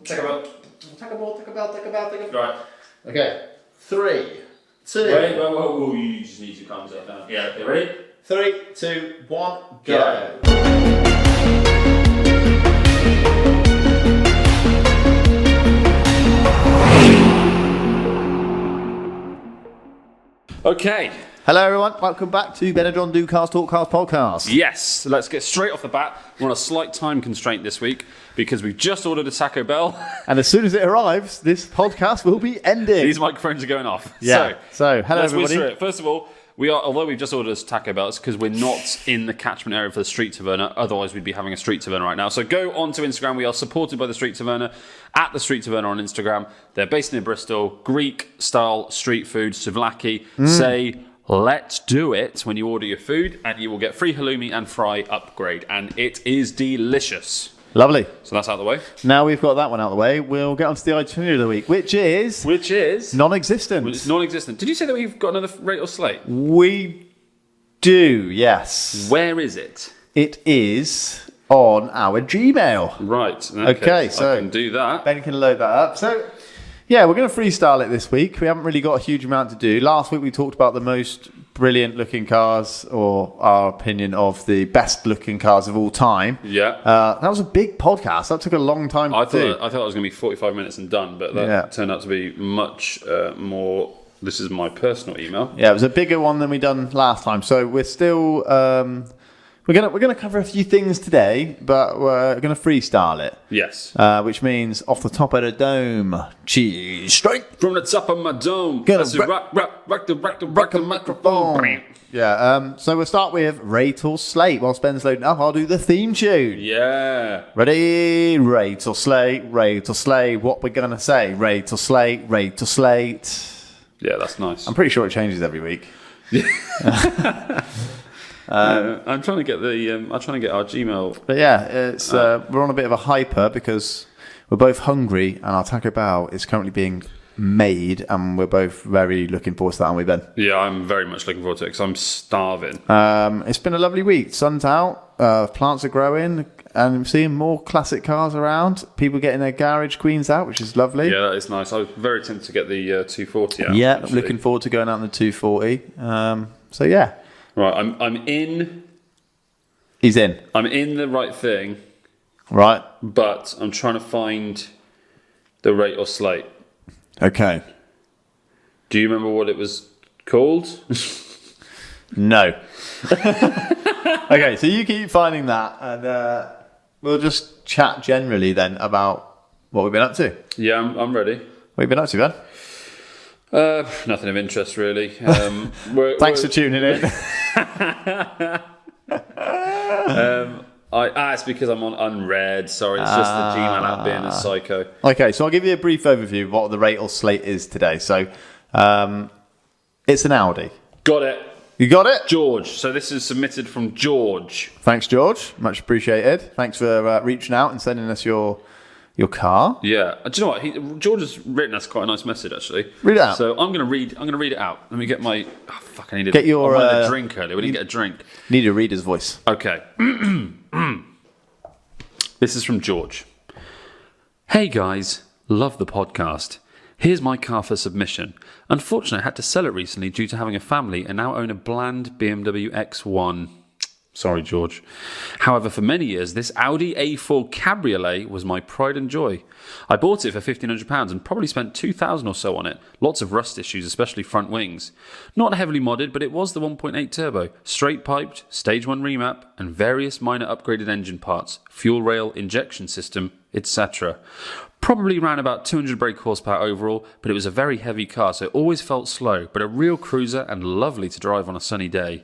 Take a bell. Take a bell. Right. Okay. 3, 2. Wait, whoa, you just need to calm yourself down. Yeah, okay, ready? 3, 2, 1, go. Okay. Hello everyone, welcome back to Benadron Docast Talkcast podcast. Yes, let's get straight off the bat. We're on a slight time constraint this week because we've just ordered a Taco Bell. And as soon as it arrives, this podcast will be ending. These microphones are going off. Yeah. So hello let's everybody. whiz through it. First of all, although we've just ordered a Taco Bell, it's because we're not in the catchment area for the Street Taverna. Otherwise, we'd be having a Street Taverna right now. So go onto Instagram. We are supported by the Street Taverna, at the Street Taverna on Instagram. They're based in Bristol. Greek-style street food, souvlaki. Say, let's do it when you order your food, and you will get free halloumi and fry upgrade. And it is delicious. Lovely. So that's out of the way. Now we've got that one out of the way, we'll get onto the itinerary of the week, which is non-existent. It's non-existent. Did you say that we've got another Rate or Slate? We do, yes. Where is it? It is on our Gmail. Right. Okay, so I can do that. Ben can load that up. So, yeah, we're going to freestyle it this week. We haven't really got a huge amount to do. Last week we talked about the most brilliant looking cars, or our opinion of the best looking cars of all time. Yeah. That was a big podcast. That took a long time to do. I thought it was going to be 45 minutes and done, but that turned out to be much more. This is my personal email. Yeah, it was a bigger one than we done last time. So we're still we're gonna cover a few things today, but we're gonna freestyle it. Yes. Which means off the top of the dome, cheese straight from the top of my dome. Gonna rock the microphone. Yeah. So we'll start with Rate or Slate. While Ben's loading up, I'll do the theme tune. Yeah. Ready? Rate or Slate. Rate or Slate. What we're gonna say? Rate or Slate. Rate or Slate. Yeah, that's nice. I'm pretty sure it changes every week. I'm trying to get our Gmail. But yeah, it's we're on a bit of a hyper because we're both hungry and our Taco Bell is currently being made, and we're both very looking forward to that, aren't we, Ben? Yeah, I'm very much looking forward to it because I'm starving. It's been a lovely week. Sun's out, plants are growing, and I'm seeing more classic cars around. People getting their garage queens out, which is lovely. Yeah, that is nice. I was very tempted to get the 240 out. Yeah, actually. Looking forward to going out in the 240. So yeah. Right, I'm in. He's in. I'm in the right thing. Right. But I'm trying to find the Rate or Slate. Okay. Do you remember what it was called? No. Okay, so you keep finding that, and we'll just chat generally then about what we've been up to. Yeah, I'm ready. What have you been up to, Ben? Nothing of interest, really. Thanks for tuning in. It's because I'm on unread. Sorry, it's just the Gmail app being a psycho. Okay, so I'll give you a brief overview of what the Rate or Slate is today. So, it's an Audi. Got it. You got it? George. So this is submitted from George. Thanks, George. Much appreciated. Thanks for reaching out and sending us your car. Yeah. Do you know what? George has written us quite a nice message, actually. Read it out. So I'm going to read it out. Let me get my... Oh, fuck, I need get your, I wanted a drink earlier. We didn't get a drink. Need a reader's voice. Okay. This is from George. Hey, guys. Love the podcast. Here's my car for submission. Unfortunately, I had to sell it recently due to having a family and now own a bland BMW X1. Sorry, George. However, for many years, this Audi A4 Cabriolet was my pride and joy. I bought it for £1,500 and probably spent $2,000 or so on it. Lots of rust issues, especially front wings. Not heavily modded, but it was the 1.8 turbo, straight piped, stage 1 remap, and various minor upgraded engine parts, fuel rail, injection system, etc. Probably ran about 200 brake horsepower overall, but it was a very heavy car, so it always felt slow, but a real cruiser and lovely to drive on a sunny day.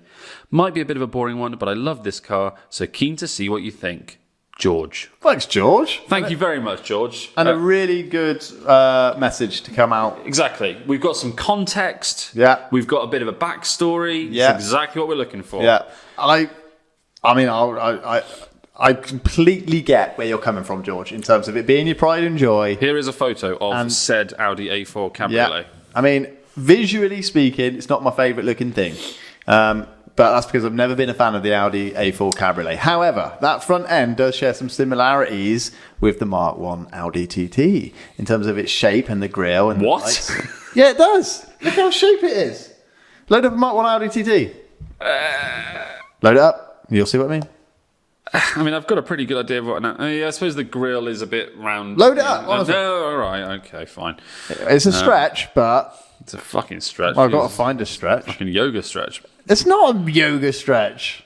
Might be a bit of a boring one, but I love this car, so keen to see what you think. George. Thanks, George. Thank you very much, George. And a really good message to come out. Exactly. We've got some context. Yeah. We've got a bit of a backstory. Yeah. It's exactly what we're looking for. Yeah. I completely get where you're coming from, George, in terms of it being your pride and joy. Here is a photo of said Audi A4 Cabriolet. Yeah. I mean, visually speaking, it's not my favourite looking thing. But that's because I've never been a fan of the Audi A4 Cabriolet. However, that front end does share some similarities with the Mark 1 Audi TT in terms of its shape and the grille. And What? The lights. Yeah, it does. Look how shape it is. Load up a Mark 1 Audi TT. Load it up. You'll see what I mean. I mean, I've got a pretty good idea of what. I suppose the grille is a bit round. Load it up. Honestly. No, all right, okay, fine. It's a stretch, but It's a fucking stretch. I've got to find a stretch. Fucking yoga stretch. It's not a yoga stretch.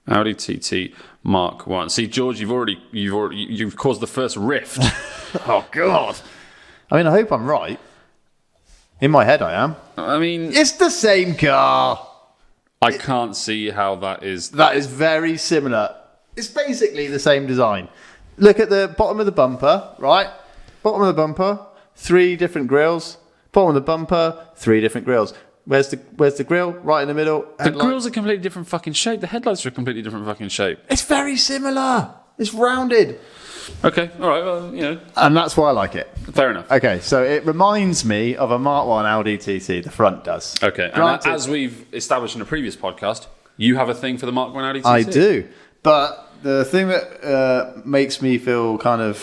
Audi TT Mark 1. See, George, you've caused the first rift. Oh God. I mean, I hope I'm right. In my head, I am. I mean, It's the same car. I can't see how that is. That is very similar. It's basically the same design. Look at the bottom of the bumper, right? Bottom of the bumper, 3 different grills. Bottom of the bumper, 3 different grills. Where's the grill? Right in the middle. The grill's a completely different fucking shape. The headlights are a completely different fucking shape. It's very similar. It's rounded. Okay, all right, well, And that's why I like it. fair enough. Okay, so it reminds me of a Mark 1 Audi TT. The front does. Okay, and Granted- as we've established in a previous podcast, you have a thing for the Mark 1 Audi TT. I do. But the thing that makes me feel kind of,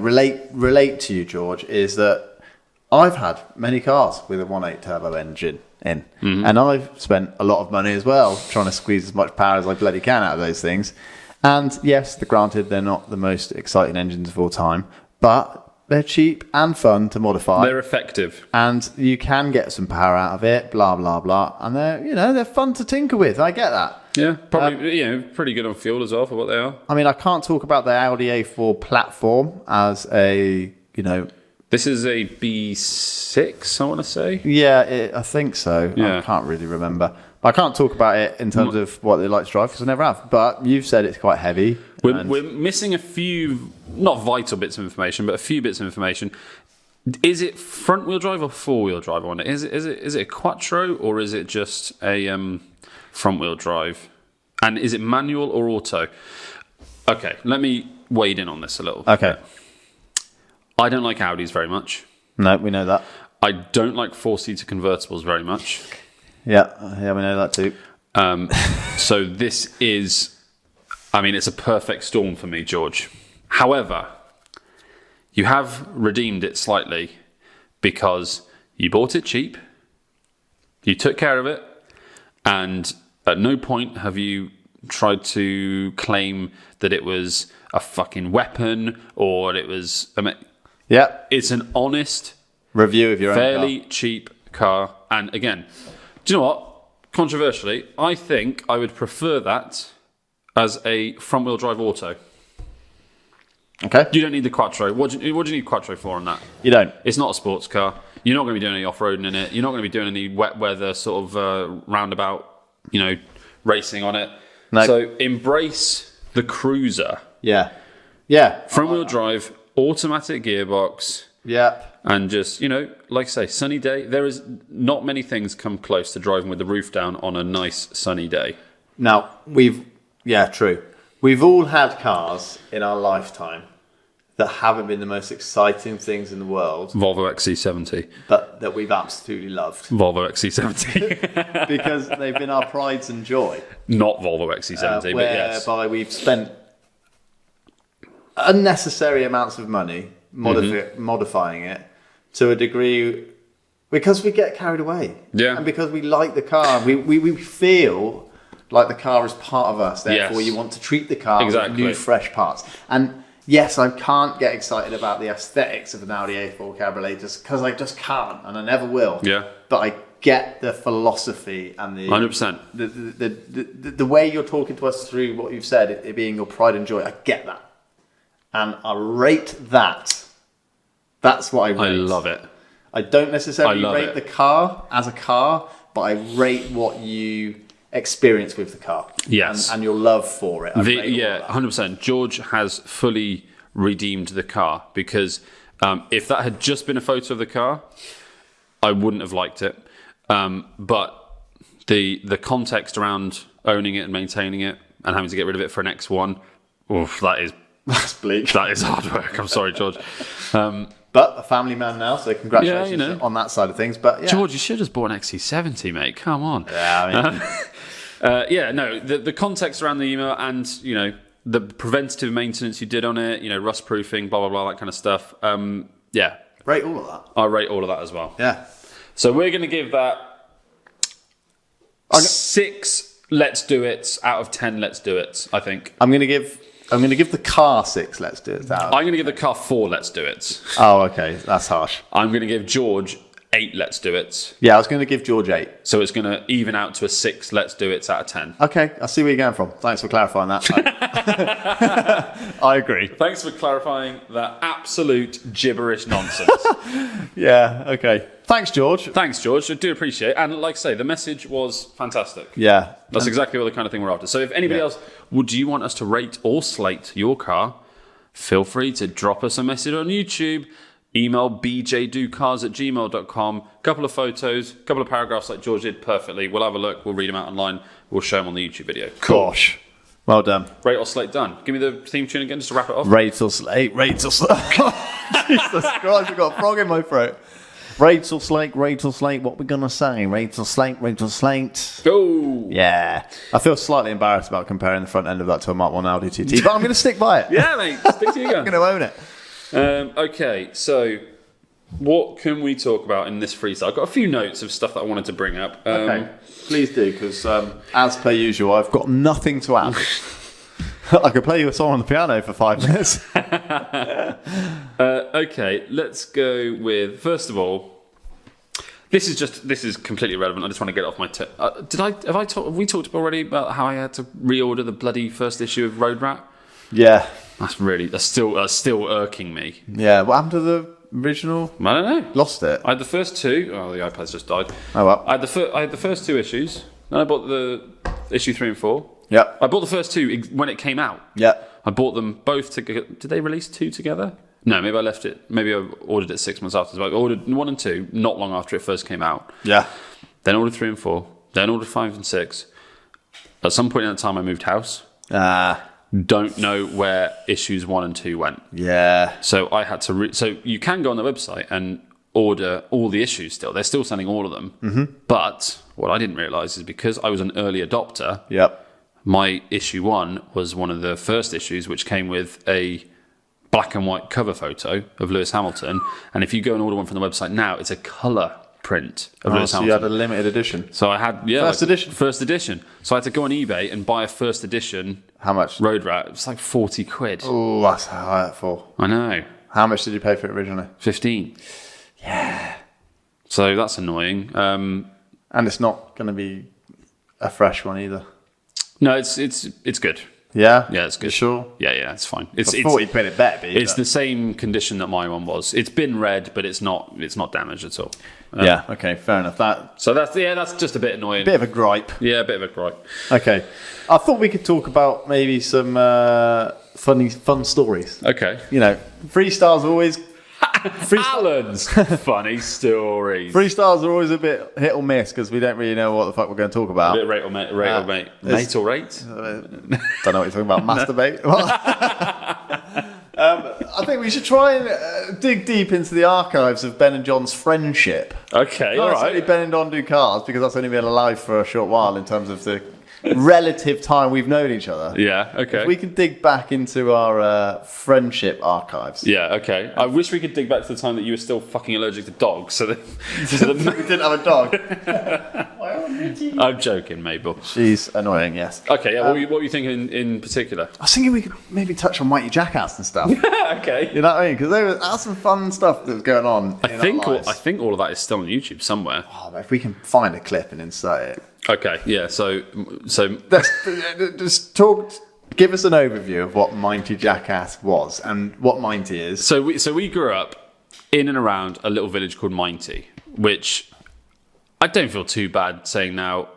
relate to you, George, is that I've had many cars with a 1.8 turbo engine in. Mm-hmm. And I've spent a lot of money as well trying to squeeze as much power as I bloody can out of those things. And yes, granted, they're not the most exciting engines of all time, but they're cheap and fun to modify. They're effective. And you can get some power out of it, blah, blah, blah. And they're fun to tinker with. I get that. Yeah, probably, pretty good on fuel as well for what they are. I mean, I can't talk about the Audi A4 platform as a, This is a B6, I want to say. Yeah, I think so. Yeah. I can't really remember. I can't talk about it in terms of what they like to drive because I never have. But you've said it's quite heavy. We're missing a few, not vital bits of information, but a few bits of information. Is it front-wheel drive or four-wheel drive? I wonder. Is it a quattro or is it just a front-wheel drive? And is it manual or auto? Okay, let me wade in on this a little. Okay. I don't like Audis very much. No, we know that. I don't like four-seater convertibles very much. Yeah, we know that too. So this is, it's a perfect storm for me, George. However, you have redeemed it slightly because you bought it cheap, you took care of it, and at no point have you tried to claim that it was a fucking weapon or it was... Yeah. It's an honest, review of your fairly own car. cheap car. And again, do you know what? Controversially, I think I would prefer that as a front-wheel drive auto. Okay. You don't need the quattro. What do you need quattro for on that? You don't. It's not a sports car. You're not going to be doing any off-roading in it. You're not going to be doing any wet weather sort of roundabout, racing on it. No. So embrace the cruiser. Yeah. Yeah. Front-wheel drive, automatic gearbox. Yeah. And just, like I say, sunny day. There is not many things come close to driving with the roof down on a nice sunny day. Now, true. We've all had cars in our lifetime that haven't been the most exciting things in the world. Volvo XC70. But that we've absolutely loved. Volvo XC70. Because they've been our prides and joy. Not Volvo XC70, but yes. Whereby we've spent unnecessary amounts of money modifying it to a degree because we get carried away. Yeah. And because we like the car. We feel like the car is part of us. Therefore, you want to treat the car with new, fresh parts. And yes, I can't get excited about the aesthetics of an Audi A4 Cabriolet just because I just can't, and I never will. Yeah. But I get the philosophy and the 100%. The way you're talking to us through what you've said, it being your pride and joy. I get that, and I rate that. That's what I rate. I love it. I don't necessarily rate the car as a car, but I rate what you experience with the car. Yes. And your love for it. 100%. George has fully redeemed the car because if that had just been a photo of the car, I wouldn't have liked it. But the context around owning it and maintaining it and having to get rid of it for an X1, that's bleak. That is hard work. I'm sorry, George. but a family man now, so congratulations Yeah, you know. on that side of things. But yeah. George, you should have just bought an XC70, mate. Come on. Yeah, I mean, The context around the email and, the preventative maintenance you did on it, rust proofing, blah, blah, blah, that kind of stuff. rate all of that. I rate all of that as well. Yeah. So we're going to give that 6 let's do it out of 10 let's do it, I think. I'm going to give the car 6 let's do it. I'm going to give the car 4 let's do it. Oh, okay. That's harsh. I'm going to give George 8 let's do it. Yeah, I was going to give George 8. So it's going to even out to a 6 let's do it out of 10. Okay, I see where you're going from. Thanks for clarifying that. I agree. Thanks for clarifying that absolute gibberish nonsense. Yeah, okay. Thanks, George. Thanks, George. I do appreciate it. And like I say, the message was fantastic. Yeah. That's exactly the kind of thing we're after. So if anybody else, do you want us to rate or slate your car? Feel free to drop us a message on YouTube. Email bjdocars@gmail.com. Couple of photos, couple of paragraphs like George did perfectly. We'll have a look. We'll read them out online. We'll show them on the YouTube video. Cool. Gosh. Well done. Rate or slate done. Give me the theme tune again just to wrap it off. Rate or slate. Jesus Christ, I've got a frog in my throat. Rate or slate, what we going to say? Rate or slate. Go. Yeah. I feel slightly embarrassed about comparing the front end of that to a Mark 1 Audi TT, but I'm going to stick by it. Yeah, mate. Stick to your I'm gun. going to own it. Okay, so what can we talk about in this freestyle? I've got a few notes of stuff that I wanted to bring up. Okay, please do, because as per usual, I've got nothing to add. I could play you a song on the piano for 5 minutes. Okay, let's go with, first of all, this is completely irrelevant. I just want to get it off my have we talked already about how I had to reorder the bloody first issue of Road Rat? Yeah. That's still irking me. Yeah, what happened to the original? I don't know. Lost it. I had the first 2. Oh, the iPad's just died. Oh well. I had the first 2 issues. Then I bought the issue 3 and 4. Yep. I bought the first 2 when it came out. Yep. I bought them both together. Did they release 2 together? No, maybe I left it. Maybe I ordered it 6 months after. So I ordered 1 and 2 not long after it first came out. Yeah. Then ordered 3 and 4. Then ordered 5 and 6. At some point in that time, I moved house. Don't know where issues 1 and 2 went. Yeah. So I had to. So you can go on the website and order all the issues still. They're still sending all of them. Mm-hmm. But what I didn't realise is because I was an early adopter, my issue 1 was one of the first issues, which came with a black and white cover photo of Lewis Hamilton. And if you go and order one from the website now, it's a colour print of Lewis Hamilton. You had a limited edition. So I had first edition. So I had to go on eBay and buy a first edition. How much? Road Rat. It's like 40 quid. Oh, that's hurtful. I know. How much did you pay for it originally? 15. Yeah. So that's annoying. And it's not going to be a fresh one either. No, it's good. Yeah? Yeah, it's good. You sure? Yeah, it's fine. It's 40 quid it better be. It's the same condition that my one was. It's been read, but it's not damaged at all. Yeah, okay, fair enough. So that's just a bit annoying. Bit of a gripe. Yeah, a bit of a gripe. Okay. I thought we could talk about maybe some fun stories. Okay. Freestyles are always... Alan's funny stories. Freestyles are always a bit hit or miss because we don't really know what the fuck we're going to talk about. A bit rate or mate. Mate or rate? Don't know what you're talking about. Masturbate. I think we should try and dig deep into the archives of Ben and John's friendship. Okay, Not all necessarily right. Ben and John do cars because that's only been alive for a short while in terms of the relative time we've known each other. Yeah, okay. If we can dig back into our friendship archives. Yeah, okay. I wish we could dig back to the time that you were still fucking allergic to dogs. So that We didn't have a dog. I'm joking, Mabel. She's annoying, yes. Okay, yeah. What were you thinking in particular? I was thinking we could maybe touch on Mighty Jackass and stuff. Okay. You know what I mean? Because there was some fun stuff that was going on. I think all of that is still on YouTube somewhere. Oh, if we can find a clip and insert it. Okay, yeah. So Just talk. Give us an overview of what Mighty Jackass was and what Mighty is. So we grew up in and around a little village called Mighty, which I don't feel too bad saying now.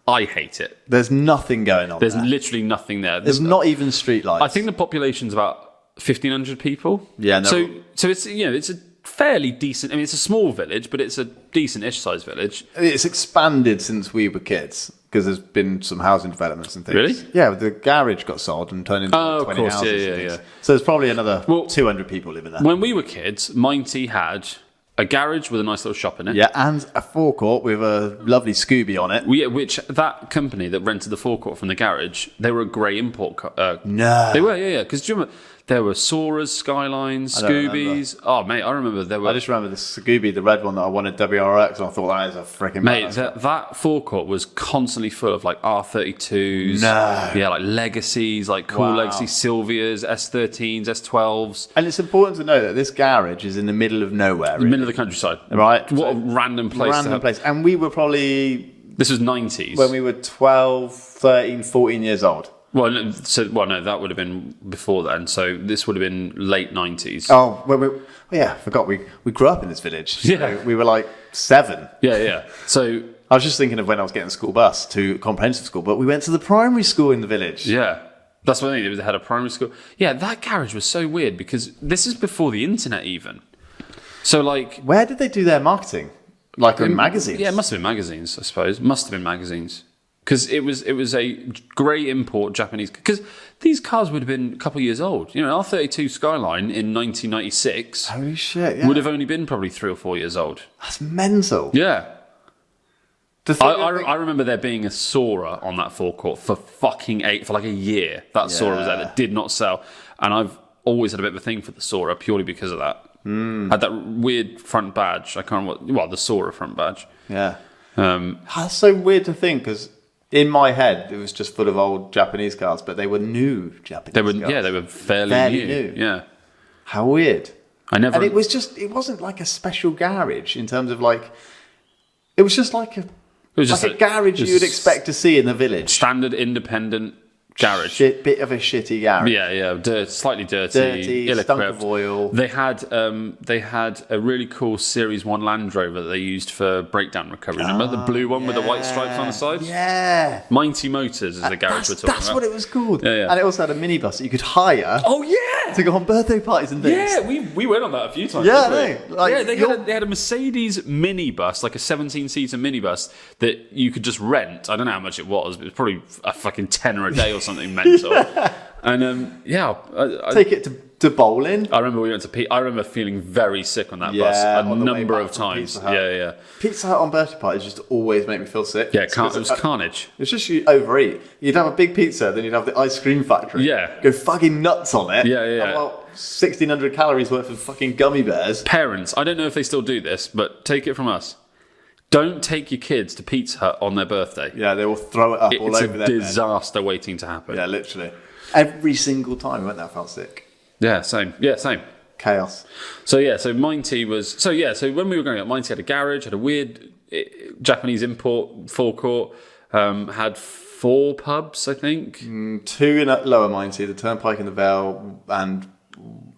I hate it. There's nothing going on. There's there. literally nothing there. There's not even street lights. I think the population's about 1,500 people. Yeah. No. So it's it's a fairly decent. I mean, it's a small village, but it's a decent-ish sized village. It's expanded since we were kids. because there's been some housing developments and things. Really? Yeah, the garage got sold and turned into 20 houses. and things. So there's probably another 200 people living there. When we were kids, Minty had a garage with a nice little shop in it. Yeah, and a forecourt with a lovely Scooby on it. Which that company that rented the forecourt from the garage, they were a grey import. No. They were, yeah. Because do you remember, there were Soras, Skylines, Scoobies. Oh, mate, I remember there were... I just remember the Scooby, the red one that I wanted WRX, and I thought that is a freaking... Mate, that forecourt was constantly full of like R32s. No. Yeah, like Legacies, like cool Legacy Silvias, S13s, S12s. And it's important to know that this garage is in the middle of nowhere. The middle of the countryside. Right. What a random place. Place. And we were probably... This was 90s. When we were 12, 13, 14 years old. Well, no, that would have been before then. So this would have been late 90s. Oh, I forgot we grew up in this village. So Yeah. we were like 7. Yeah. So I was just thinking of when I was getting a school bus to comprehensive school, but we went to the primary school in the village. yeah, that's what I mean. They had a primary school. Yeah, that garage was so weird because this is before the internet even. So like, Where did they do their marketing? Like in magazines? Yeah, it must have been magazines, I suppose. Must have been magazines. Because it was a grey import Japanese... Because these cars would have been a couple of years old. You know, an R32 Skyline in 1996 Holy shit, yeah. would have only been probably 3 or 4 years old. That's mental. Yeah. I remember there being a Sora on that forecourt for like a year. That Sora was there that did not sell. And I've always had a bit of a thing for the Sora purely because of that. Had that weird front badge. I can't remember the Sora front badge. Yeah. That's so weird to think because... In my head, it was just full of old Japanese cars, but they were new Japanese cars. Yeah, they were fairly new. Yeah. How weird. And it wasn't like a special garage in terms of like, it was just like a garage you would expect to see in the village. Standard independent garage. Bit of a shitty garage. Yeah. Slightly dirty, ill-equipped. Stunk of oil. They had a really cool Series 1 Land Rover that they used for breakdown recovery. Remember the blue one with the white stripes on the sides? Yeah. Minty Motors is the garage we're talking about. That's what it was called. Yeah. And it also had a minibus that you could hire. Oh, yeah. To go on birthday parties and things. Yeah, we went on that a few times. Yeah, they had a Mercedes minibus, like a 17-seater minibus that you could just rent. I don't know how much it was, but it was probably a fucking tenner a day or something mental. And take it to bowling. I remember we went to I remember feeling very sick on that bus a number of times. Yeah. Pizza Hut on birthday parties just always make me feel sick. Yeah, it was carnage. It's just you overeat. You'd have a big pizza, then you'd have the ice cream factory. Yeah. Go fucking nuts on it. Yeah. Have about 1,600 calories worth of fucking gummy bears. Parents, I don't know if they still do this, but take it from us. Don't take your kids to Pizza Hut on their birthday. Yeah, they will throw it up all over their bed. It's a disaster waiting to happen. Yeah, literally. Every single time I went there, I felt sick. Yeah, same. Chaos. So Minty was... So when we were growing up, Minty had a garage, had a weird Japanese import forecourt, had 4 pubs, I think. 2 in Lower Minty, the Turnpike and the Vale, and...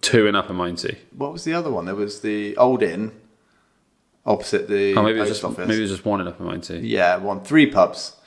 2 in Upper Minty. What was the other one? There was the Old Inn, opposite the post office. Maybe it was just 1 in Upper Minty. Yeah, 3 pubs.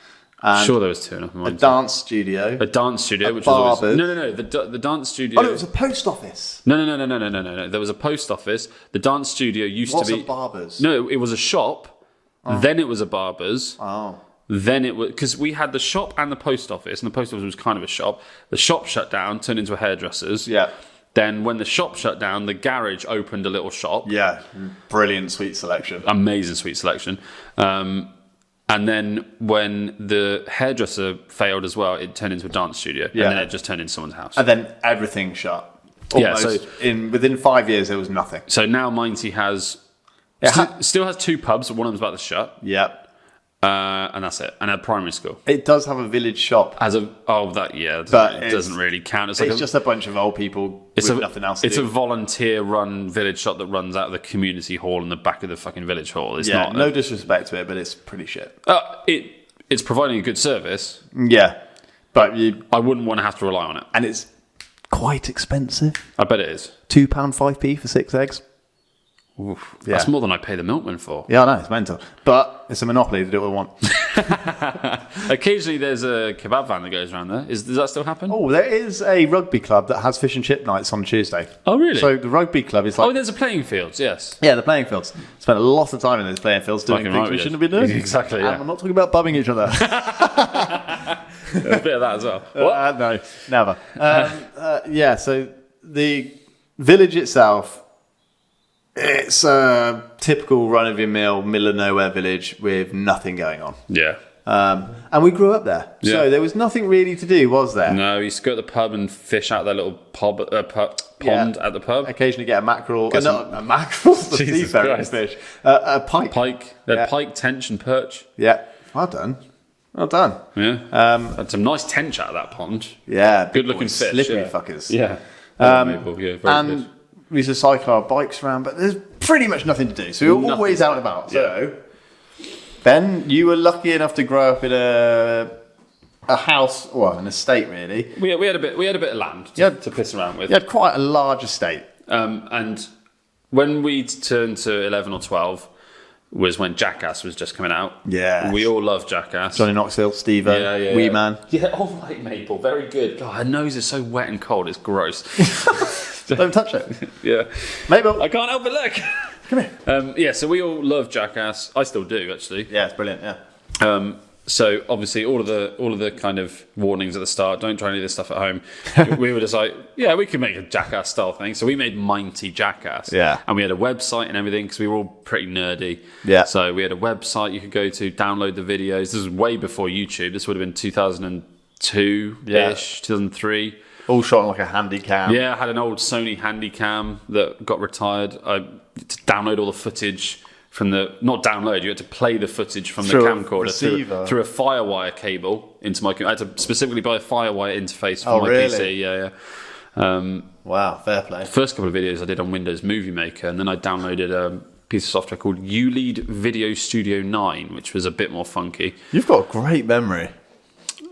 And sure, there was 2 in Upper Minty. A dance studio, which was always no. The dance studio. Oh, it was a post office. No. There was a post office. The dance studio used to be a barber's. No, it was a shop. Oh. Then it was a barber's. Oh. Then it was because we had the shop and the post office, and the post office was kind of a shop. The shop shut down, turned into a hairdresser's. Yeah. Then when the shop shut down, the garage opened a little shop. Yeah, brilliant sweet selection. Amazing sweet selection. And then when the hairdresser failed as well, it turned into a dance studio. Yeah. And then it just turned into someone's house. And then everything shut. Almost. Within 5 years, there was nothing. So now Minty has... still has 2 pubs, but one of them's about to shut. Yep. And that's it. And a primary school. It does have a village shop. But it doesn't really count. It's just a bunch of old people with nothing else to do. It's a volunteer-run village shop that runs out of the community hall in the back of the fucking village hall. It's not no disrespect to it, but it's pretty shit. It's providing a good service. Yeah. But I wouldn't want to have to rely on it. And it's quite expensive. I bet it is. £2.5p for 6 eggs. Oof, Yeah. That's more than I pay the milkman for. Yeah, I know, it's mental. But it's a monopoly to do what we want. Occasionally there's a kebab van that goes around there. Does that still happen? Oh, there is a rugby club that has fish and chip nights on Tuesday. Oh, really? So the rugby club is like... Oh, there's a playing fields, yes. Yeah, the playing fields. Spent a lot of time in those playing fields doing Fucking things right we we shouldn't did. be doing. Exactly, yeah. And I'm not talking about bumming each other. There's a bit of that as well. What? No, never. Yeah, so the village itself, it's a typical run-of-your-mill, middle-of-nowhere village with nothing going on. Yeah. And we grew up there. Yeah. So there was nothing really to do, was there? No, you used to go to the pub and fish out their little pond at the pub. Occasionally get a mackerel. Get No, a mackerel's the Jesus seafaring Christ. fish. A pike. Pike. They're pike, tench and perch. Yeah. Well done. Well done. Yeah. Had some nice tench out of that pond. Yeah. big Good looking boys, fish. Slippery yeah. fuckers. Yeah. Yeah, very And good. we used to cycle our bikes around, but there's pretty much nothing to do. So we were Nothing. always out and about. So, Ben, you were lucky enough to grow up in a house, well, an estate really. We had a bit of land to piss around with. You had quite a large estate. And when we turned to 11 or 12 was when Jackass was just coming out. Yes. We all love Jackass. Johnny Knoxville, Steve-O, Wee Man. Yeah, all right, Maple. Very good. God, her nose is so wet and cold. It's gross. Don't touch it. Yeah. Mabel. I can't help but look. Come here. Yeah, so we all love Jackass. I still do, actually. Yeah, it's brilliant, yeah. So obviously all of the kind of warnings at the start, don't try any of this stuff at home. We were just like, yeah, we can make a Jackass style thing. So we made Mighty Jackass. Yeah. And we had a website and everything because we were all pretty nerdy. Yeah. So we had a website you could go to, download the videos. This was way before YouTube. This would have been 2002-ish, 2003. All shot on like a handy cam. Yeah, I had an old Sony Handycam that got retired. I had to download all the footage from not download, you had to play the footage from Through the a camcorder receiver. through a Firewire cable into my computer. I had to specifically buy a Firewire interface for Oh, my really? PC. Yeah. Wow, fair play. First couple of videos I did on Windows Movie Maker, and then I downloaded a piece of software called ULEAD Video Studio 9, which was a bit more funky. You've got a great memory.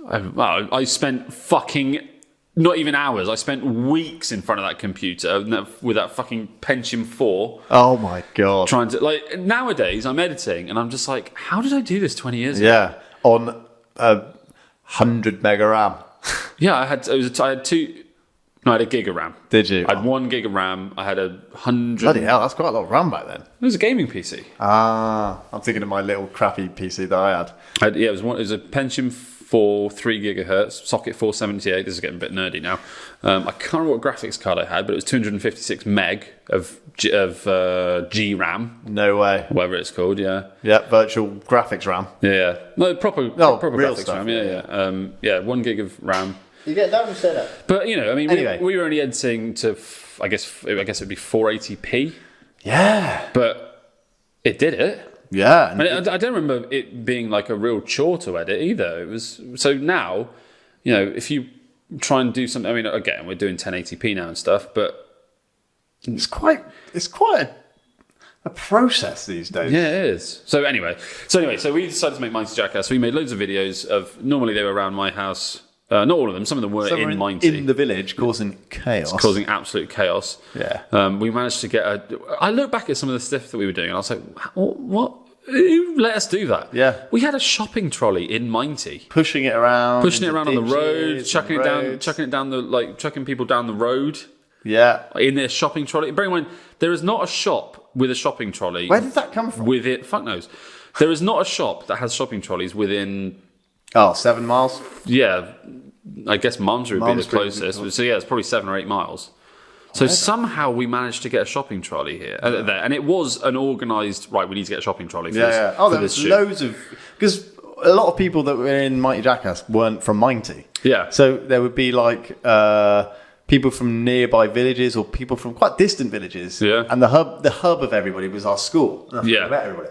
I spent fucking... Not even hours. I spent weeks in front of that computer with that fucking Pentium 4. Oh my God. Trying to nowadays I'm editing and I'm just like, how did I do this 20 years ago? Yeah, on 100 mega RAM. Yeah, I had a gig of RAM. Did you? I had 1 gig of RAM. I had 100. Bloody hell, that's quite a lot of RAM back then. It was a gaming PC. I'm thinking of my little crappy PC that I had. It was a Pentium 4 3 gigahertz socket 478. This is getting a bit nerdy now. I can't remember what graphics card I had, but it was 256 meg of G RAM. No way. Whatever it's called. Yeah. Yeah, virtual graphics RAM. Yeah. No, proper real graphics stuff, RAM. Yeah. 1 gig of RAM. You get that set up. But I mean, Anyway. we were only editing to, I guess it'd be 480p, Yeah. but it did it. Yeah. And I don't remember it being like a real chore to edit either. It was so now, if you try and do something. I mean, again, we're doing 1080p now and stuff, but it's quite a process these days. yeah, it is. So anyway, we decided to make Mighty Jackass. We made loads of videos of. Normally they were around my house. Not all of them. Some of them were in Mighty. In the village, causing chaos. Causing absolute chaos. Yeah. We managed to get I look back at some of the stuff that we were doing and I was like, what? Who let us do that? Yeah. We had a shopping trolley in Mighty. Pushing it around On the road, ditches, chucking roads. it down chucking people down the road Yeah. in their shopping trolley. Bear in mind, there is not a shop with a shopping trolley. Where did that come from? With it, fuck knows. There is not a shop that has shopping trolleys within, 7 miles. yeah, I guess Malmesbury would be the Malmesbury would be closest. close. So yeah, it's probably 7 or 8 miles. So somehow we managed to get a shopping trolley here, there, and it was an organised. Right, we need to get a shopping trolley. For this, Oh, for there this was shoot. loads of because a lot of people that were in Mighty Jackass weren't from Mighty. Yeah. So there would be like people from nearby villages or people from quite distant villages. Yeah. And the hub of everybody was our school. That's where we met everybody.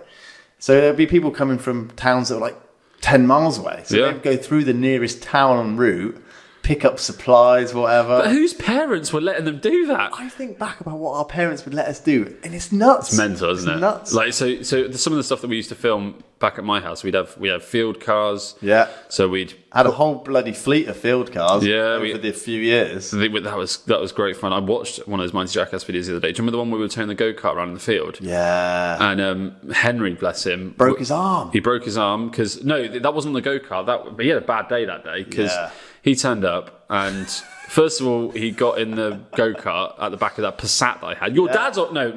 So there'd be people coming from towns that were like 10 miles away. So Yeah. they'd go through the nearest town en route, pick up supplies, whatever. But whose parents were letting them do that? I think back about what our parents would let us do, and it's nuts. It's mental, isn't it? Nuts. Like so some of the stuff that we used to film back at my house, we have field cars. Yeah. So we'd had a whole bloody fleet of field cars. Yeah, over the few years. That was great fun. I watched one of those Mighty Jackass videos the other day. Do you remember the one where we were turning the go-kart around in the field? Yeah. And Henry, bless him, broke his arm. He broke his arm because that wasn't the go-kart. But he had a bad day that day because he turned up and. First of all, he got in the go-kart at the back of that Passat that I had.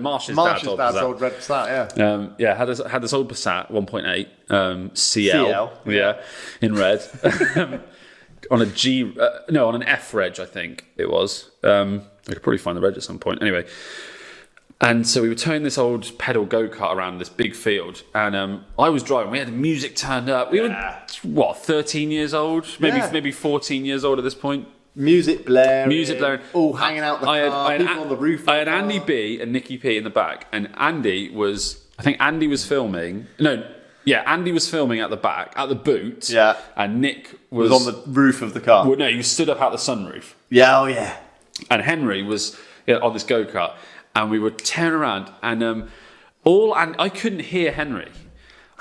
Marsh's dad's old red Passat, yeah. Had this old Passat 1.8 CL, yeah, in red. On an F reg, I think it was. I could probably find the reg at some point. Anyway, and so we were towing this old pedal go-kart around this big field, and I was driving. We had the music turned up. We were 13 years old, maybe 14 years old at this point. Music blaring. All hanging out the car. People on the roof. I had Andy B and Nicky P in the back, and Andy was filming. Andy was filming at the back, at the boot. Yeah. And Nick was on the roof of the car. Well, no, he stood up out the sunroof. Yeah, oh yeah. And Henry was on this go-kart, and we were tearing around, and I couldn't hear Henry.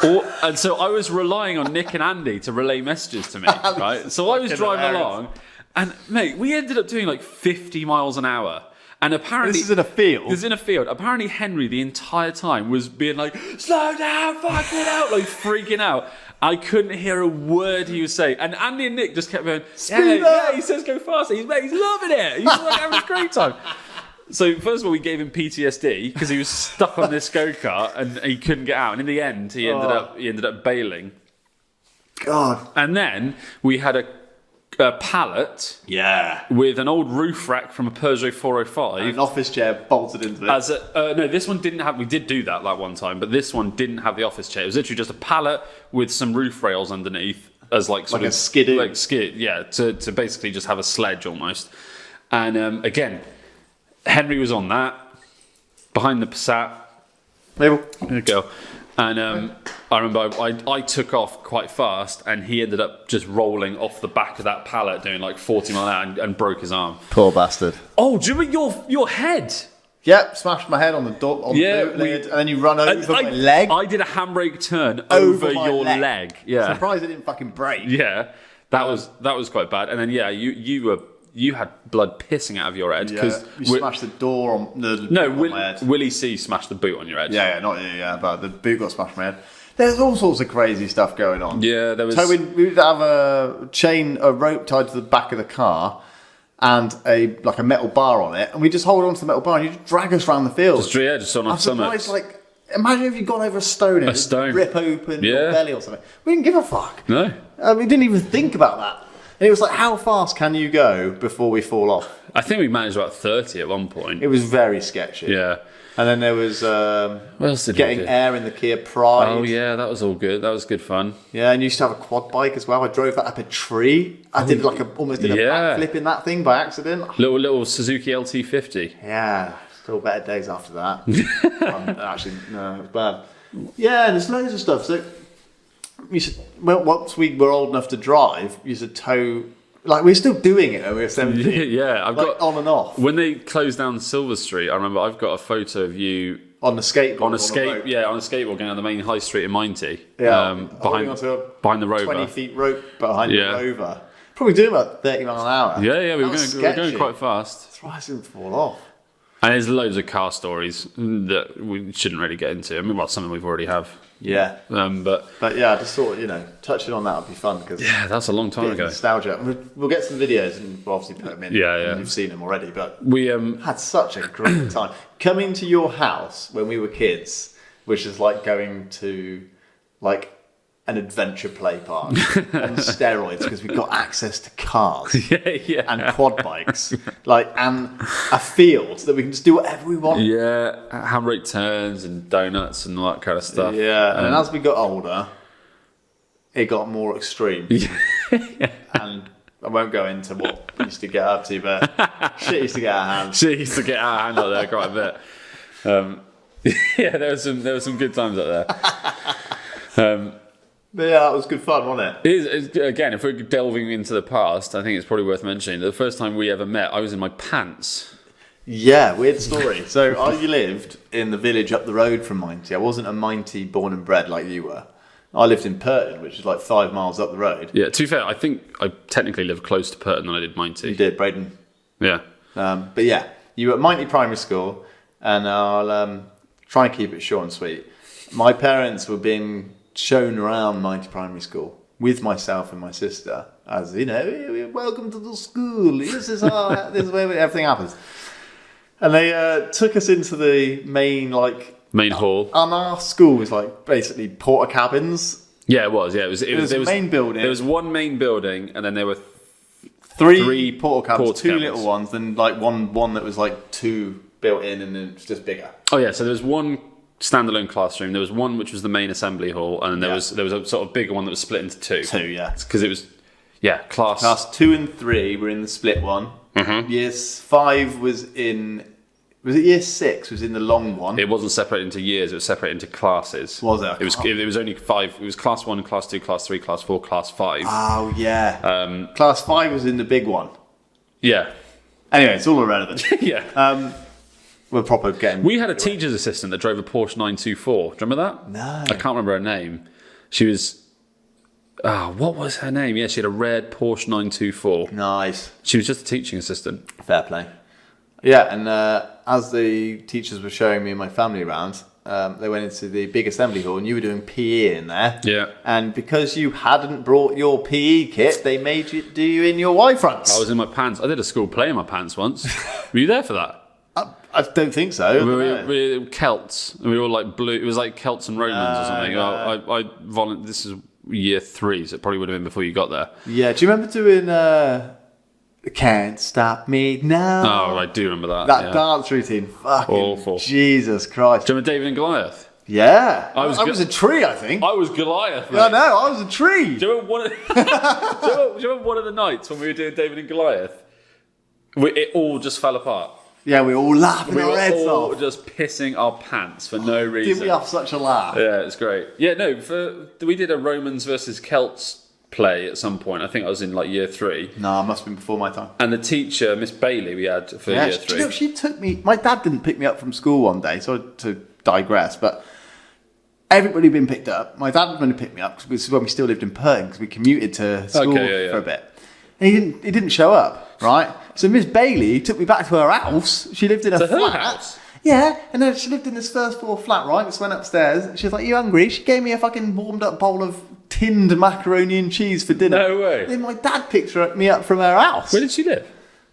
And so I was relying on Nick and Andy to relay messages to me, right? So I was driving along. And mate, we ended up doing like 50 miles an hour. And apparently this is in a field. This is in a field. Apparently Henry the entire time was being like, slow down, fuck it out, like freaking out. I couldn't hear a word he was saying. And Andy and Nick just kept going, he says go faster. He's loving it. He's like having a great time. So first of all, we gave him PTSD because he was stuck on this go-kart and he couldn't get out. And in the end, he ended up bailing. God. And then we had a pallet with an old roof rack from a Peugeot 405 and an office chair bolted into it. This one didn't have. We did do that like one time, but this one didn't have the office chair. It was literally just a pallet with some roof rails underneath as like a skidding, to basically just have a sledge almost. And again, Henry was on that behind the Passat. There you go. And I remember I took off quite fast, and he ended up just rolling off the back of that pallet, doing like 40 miles an hour, and broke his arm. Poor bastard. Oh, do you remember your head? Yep, smashed my head on the door, the boot, and then you run over my leg. I did a handbrake turn over your leg. Yeah, surprised it didn't fucking break. Yeah, that was quite bad. And then you had blood pissing out of your head because you smashed the door on my head. Willie C smashed the boot on your head. But the boot got smashed on my head. There's all sorts of crazy stuff going on. Yeah, there was. So we would have a rope tied to the back of the car, and a metal bar on it, and we just hold on to the metal bar and you just drag us around the field. Just on our stomachs. Imagine if you'd gone over a stone and rip open your belly or something. We didn't give a fuck. No, we didn't even think about that. And it was like, how fast can you go before we fall off? I think we managed about 30 at one point. It was very sketchy. Yeah. And then there was what else did getting air in the Kia Pride. Oh, yeah, that was all good. That was good fun. Yeah, and you used to have a quad bike as well. I drove that up a tree. I did almost did a backflip in that thing by accident. Little Suzuki LT50. Yeah, still better days after that. Actually, no, it was bad. Yeah, there's loads of stuff. So, once we were old enough to drive, you used to tow. We're still doing it when we were 17. Yeah, I've got on and off. When they closed down Silver Street, I remember I've got a photo of you on the skateboard. On a skateboard going down the main high street in Minety. Yeah, behind the Rover. 20 feet rope behind the Rover. Probably doing about 30 miles an hour. Yeah, we were going quite fast. That's why I didn't fall off. And there's loads of car stories that we shouldn't really get into. I mean, some of them we've already have. Yeah. But yeah, I just thought, touching on that would be fun. Cause that's a long time ago. Nostalgia. We'll get some videos and we'll obviously put them in. Yeah. You've seen them already, but we had such a great time. Coming to your house when we were kids, which is like going to an adventure play park on steroids because we've got access to cars and quad bikes, and a field that we can just do whatever we want. Yeah, handbrake turns and donuts and all that kind of stuff. Yeah, and as we got older, it got more extreme. And I won't go into what we used to get up to, but shit used to get out of hand. Shit used to get out of hand out there quite a bit. There was some good times out there. But yeah, that was good fun, wasn't it? Again, if we're delving into the past, I think it's probably worth mentioning the first time we ever met, I was in my pants. Yeah, weird story. So I lived in the village up the road from Minety. I wasn't a Minety born and bred like you were. I lived in Purton, which is like 5 miles up the road. Yeah, to be fair, I think I technically lived closer to Purton than I did Minety. You did, Braden. Yeah. But yeah, you were at Minety Primary School, and I'll try and keep it short and sweet. My parents were being shown around Minety Primary School with myself and my sister, as you know, welcome to the school. This is where everything happens. And they took us into the main hall. And our school was like basically porter cabins. Yeah, it was. Yeah, it was the main building. There was one main building, and then there were three porter cabins, two cabins. little ones, then like one that was like two built in, and then it's just bigger. Oh yeah, so there was one standalone classroom. There was one which was the main assembly hall, and then there was a sort of bigger one that was split into two. Two, yeah, because it was class 2 and 3 were in the split one. Mm-hmm. Year 5 was in. Was it year 6? Was in the long one. It wasn't separated into years. It was separated into classes. Was it? It was only 5. It was class 1, class 2, class 3, class 4, class 5. Oh yeah. Class 5 was in the big one. Yeah. Anyway, it's all irrelevant. Yeah. We're proper getting. We had a teacher's assistant that drove a Porsche 924. Do you remember that? No. I can't remember her name. She was. What was her name? Yeah, she had a red Porsche 924. Nice. She was just a teaching assistant. Fair play. Yeah, and as the teachers were showing me and my family around, they went into the big assembly hall, and you were doing PE in there. Yeah. And because you hadn't brought your PE kit, they made you do you in your Y-fronts. I was in my pants. I did a school play in my pants once. Were you there for that? I don't think so. We were Celts, and we were all like blue. It was like Celts and Romans or something. No. This is year 3, so it probably would have been before you got there. Yeah. Do you remember doing Can't Stop Me Now? Oh, I do remember that. That dance routine. Fucking awful. Jesus Christ. Do you remember David and Goliath? Yeah. I was a tree, I think. I was Goliath, mate. Yeah, no, I was a tree. Do you remember one of the nights when we were doing David and Goliath? It all just fell apart. Yeah, we were all laughing our heads We were all off. just pissing our pants for no reason. Did we have such a laugh? Yeah, it's great. Yeah, no, we did a Romans versus Celts play at some point. I think I was in like year 3. No, it must have been before my time. And the teacher, Miss Bailey, we had for year 3. You know, she took me. My dad didn't pick me up from school one day, so to digress, but everybody had been picked up. My dad was going to pick me up because this is when we still lived in Perth, because we commuted to school for a bit. And he didn't show up, right? So Miss Bailey took me back to her house. She lived in a flat. Her house? Yeah, and then she lived in this first floor flat, right? Just went upstairs. She was like, "You hungry?" She gave me a fucking warmed up bowl of tinned macaroni and cheese for dinner. No way. Then my dad picked me up from her house. Where did she live?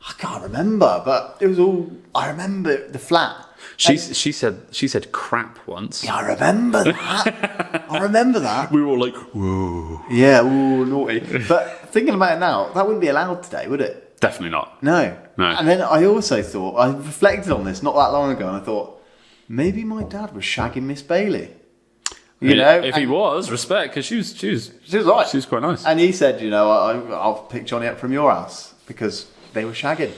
I can't remember, but it was all. I remember the flat. She said crap once. Yeah, I remember that. I remember that. We were all like, whoa. Yeah, ooh, naughty. But thinking about it now, that wouldn't be allowed today, would it? Definitely not. No. No. And then I also thought, I reflected on this not that long ago, and I thought, maybe my dad was shagging Miss Bailey. You know? If he was, respect, because she was right. She was quite nice. And he said, I'll pick Johnny up from your house, because they were shagging.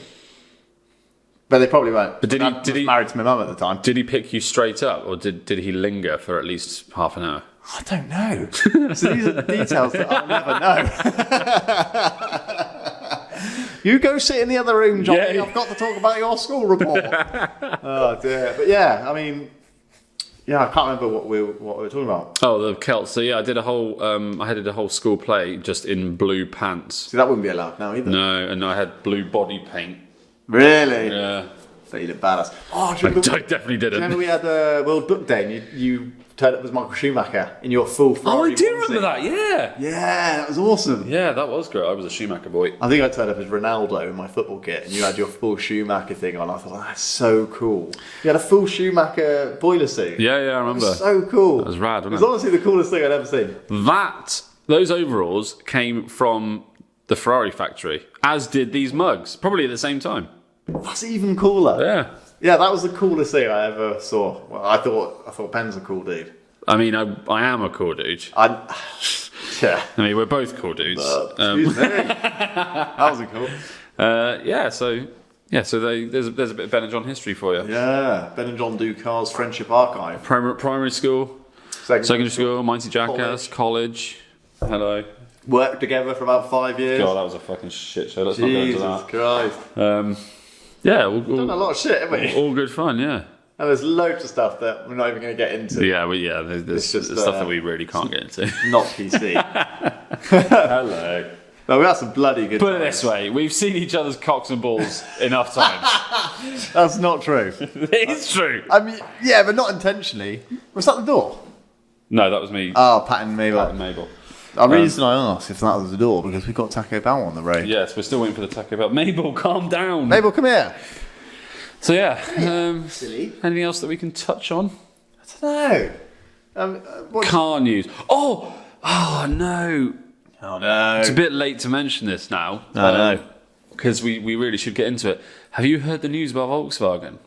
But they probably won't. But did he married to my mum at the time? Did he pick you straight up, or did he linger for at least half an hour? I don't know. So these are details that I'll never know. You go sit in the other room, Johnny. Yeah. I've got to talk about your school report. Oh dear. But yeah, I mean, I can't remember what we were talking about. Oh, the Celts. So yeah, I did a whole. I headed a whole school play just in blue pants. See, that wouldn't be allowed now either. No, and I had blue body paint. Really? Yeah. So you look badass. Oh, I definitely didn't. Do you remember we had World Book Day and you turned up as Michael Schumacher in your full Ferrari I do onesie? remember that, yeah. Yeah, that was awesome. Yeah, that was great. I was a Schumacher boy. I think I turned up as Ronaldo in my football kit and you had your full Schumacher thing on. I thought, that's so cool. You had a full Schumacher boiler suit. Yeah, I remember. It was so cool. That was rad, wasn't it? It was honestly the coolest thing I'd ever seen. Those overalls came from the Ferrari factory, as did these mugs, probably at the same time. That's even cooler. Yeah. Yeah, that was the coolest thing I ever saw. Well, I thought Ben's a cool dude. I mean, I am a cool dude. Yeah. I mean, we're both cool dudes. Excuse me. That wasn't cool. So there's a bit of Ben and John history for you. Yeah, Ben and John do cars friendship archive. Primary school, secondary school, Mighty Jackass, college, Hello. Worked together for about 5 years. God, that was a fucking shit show. Let's not go into that. Christ. Yeah, We've done a lot of shit, haven't we? all good fun, yeah. And there's loads of stuff that we're not even going to get into. Yeah, there's just, stuff that we really can't get into. Not PC. Hello. But we had some bloody good Put it times. this way, we've seen each other's cocks and balls enough times. That's not true. It is true. I mean, yeah, but not intentionally. Was that the door? No, that was me. Oh, Pat and Mabel. Pat and Mabel. The reason I asked if that was the door, because we've got Taco Bell on the road. Yes, we're still waiting for the Taco Bell. Mabel, calm down. Mabel, come here. So yeah, Silly. anything else that we can touch on? I don't know. Car news. Oh no. Oh no. It's a bit late to mention this now. I know. Because we really should get into it. Have you heard the news about Volkswagen?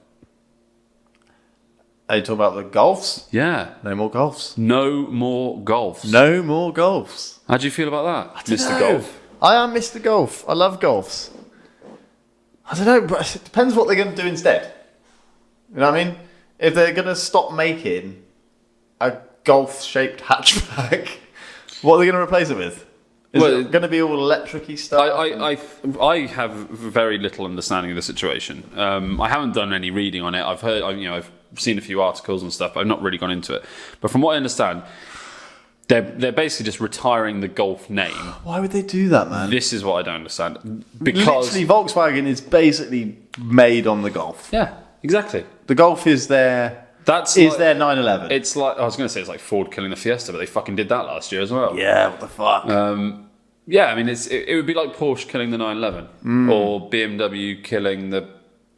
Are you talking about the Golfs? Yeah. No more Golfs. No more Golfs. No more Golfs. How do you feel about that, Mr. No. Golf? I am Mr. Golf. I love Golfs. I don't know, but it depends what they're going to do instead. You know what I mean? If they're going to stop making a Golf-shaped hatchback, what are they going to replace it with? Is it going to be all electric-y stuff? I have very little understanding of the situation. I haven't done any reading on it. I've heard, I've seen a few articles and stuff, but I've not really gone into it. But from what I understand, they're basically just retiring the Golf name. Why would they do that, man? This is what I don't understand. Because Literally, Volkswagen is basically made on the Golf. yeah, exactly. The Golf is their their 911. It's like I was going to say it's like Ford killing the Fiesta, but they fucking did that last year as well. Yeah, what the fuck? Yeah, I mean it would be like Porsche killing the 911 or BMW killing the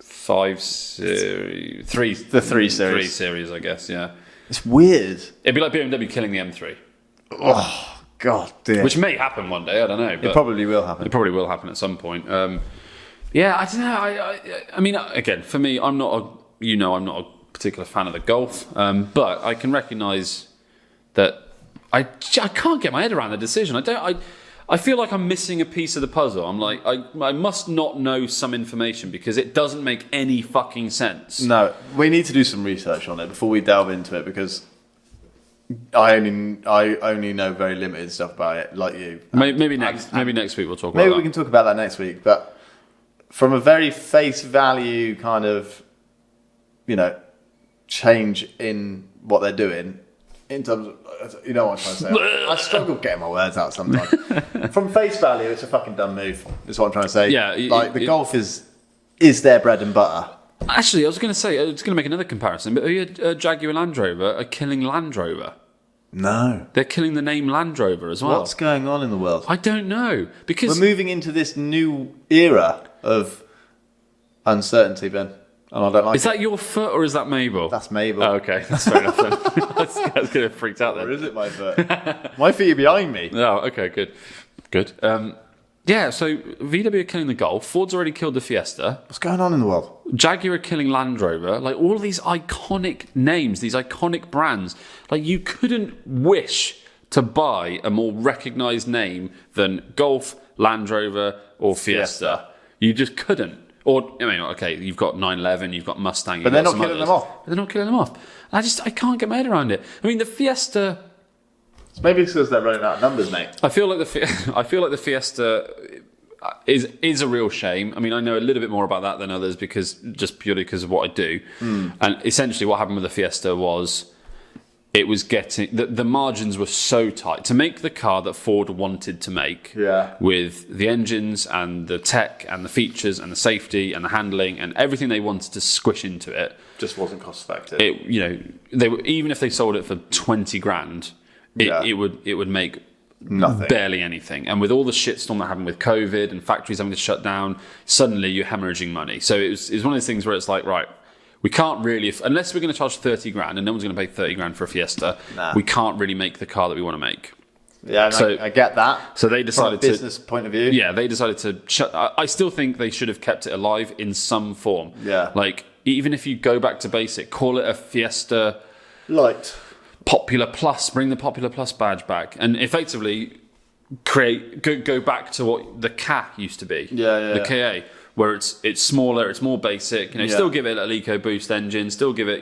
3 series. The 3 series. 3 series, I guess. Yeah, It's weird. it'd be like BMW killing the M3, Oh, God dear. which may happen one day. I don't know. But it probably will happen. It probably will happen at some point. Yeah, I don't know. I mean, again, for me, I'm not a particular fan of the Golf, but I can recognise that I can't get my head around the decision. I feel like I'm missing a piece of the puzzle. I'm like, I must not know some information because it doesn't make any fucking sense. No, we need to do some research on it before we delve into it because I only know very limited stuff about it, like you. Maybe next week we'll talk about Maybe that. we can talk about that next week. But from a very face value kind of, change in what they're doing, in terms of, you know what I'm trying to say. I struggle getting my words out sometimes. From face value, it's a fucking dumb move. Is what I'm trying to say. Yeah, like the Golf is their bread and butter. Actually, I was going to make another comparison, but Jaguar Land Rover are killing Land Rover. No. They're killing the name Land Rover as well. What's going on in the world? I don't know. Because We're moving into this new era of uncertainty, Ben. And I don't like is that your foot or is that Mabel? That's Mabel. Oh, okay, that's fair enough then. I was getting freaked out Or there. is it my foot? My feet are behind me. Oh, okay, good. Yeah, so VW are killing the Golf. Ford's already killed the Fiesta. What's going on in the world? Jaguar are killing Land Rover. Like all of these iconic names, these iconic brands. Like you couldn't wish to buy a more recognised name than Golf, Land Rover, or Fiesta. You just couldn't. Or, I mean, okay, you've got 911, you've got Mustang, But they're not killing them off. But they're not killing them off. I can't get my head around it. I mean, the Fiesta. Maybe it's because they're running out of numbers, mate. I feel like the Fiesta is a real shame. I mean, I know a little bit more about that than others purely because of what I do. And essentially, what happened with the Fiesta was it was getting the margins were so tight to make the car that Ford wanted to make. Yeah. With the engines and the tech and the features and the safety and the handling and everything they wanted to squish into it. Just wasn't cost effective. They were, even if they sold it for 20 grand. It would make nothing, barely anything. And with all the shitstorm that happened with COVID and factories having to shut down, suddenly you're hemorrhaging money. So it was one of those things where it's like, right, we can't really, unless we're going to charge 30 grand and no one's going to pay 30 grand for a Fiesta, we can't really make the car that we want to make. Yeah, so, I get that. So they decided from a business point of view. Yeah, they decided to shut. I still think they should have kept it alive in some form. Yeah. Like, even if you go back to basic, call it a Fiesta Light. Popular Plus, bring the Popular Plus badge back, and effectively go back to what the Ka used to be. The KA, where it's smaller, it's more basic. Still give it an EcoBoost engine, still give it,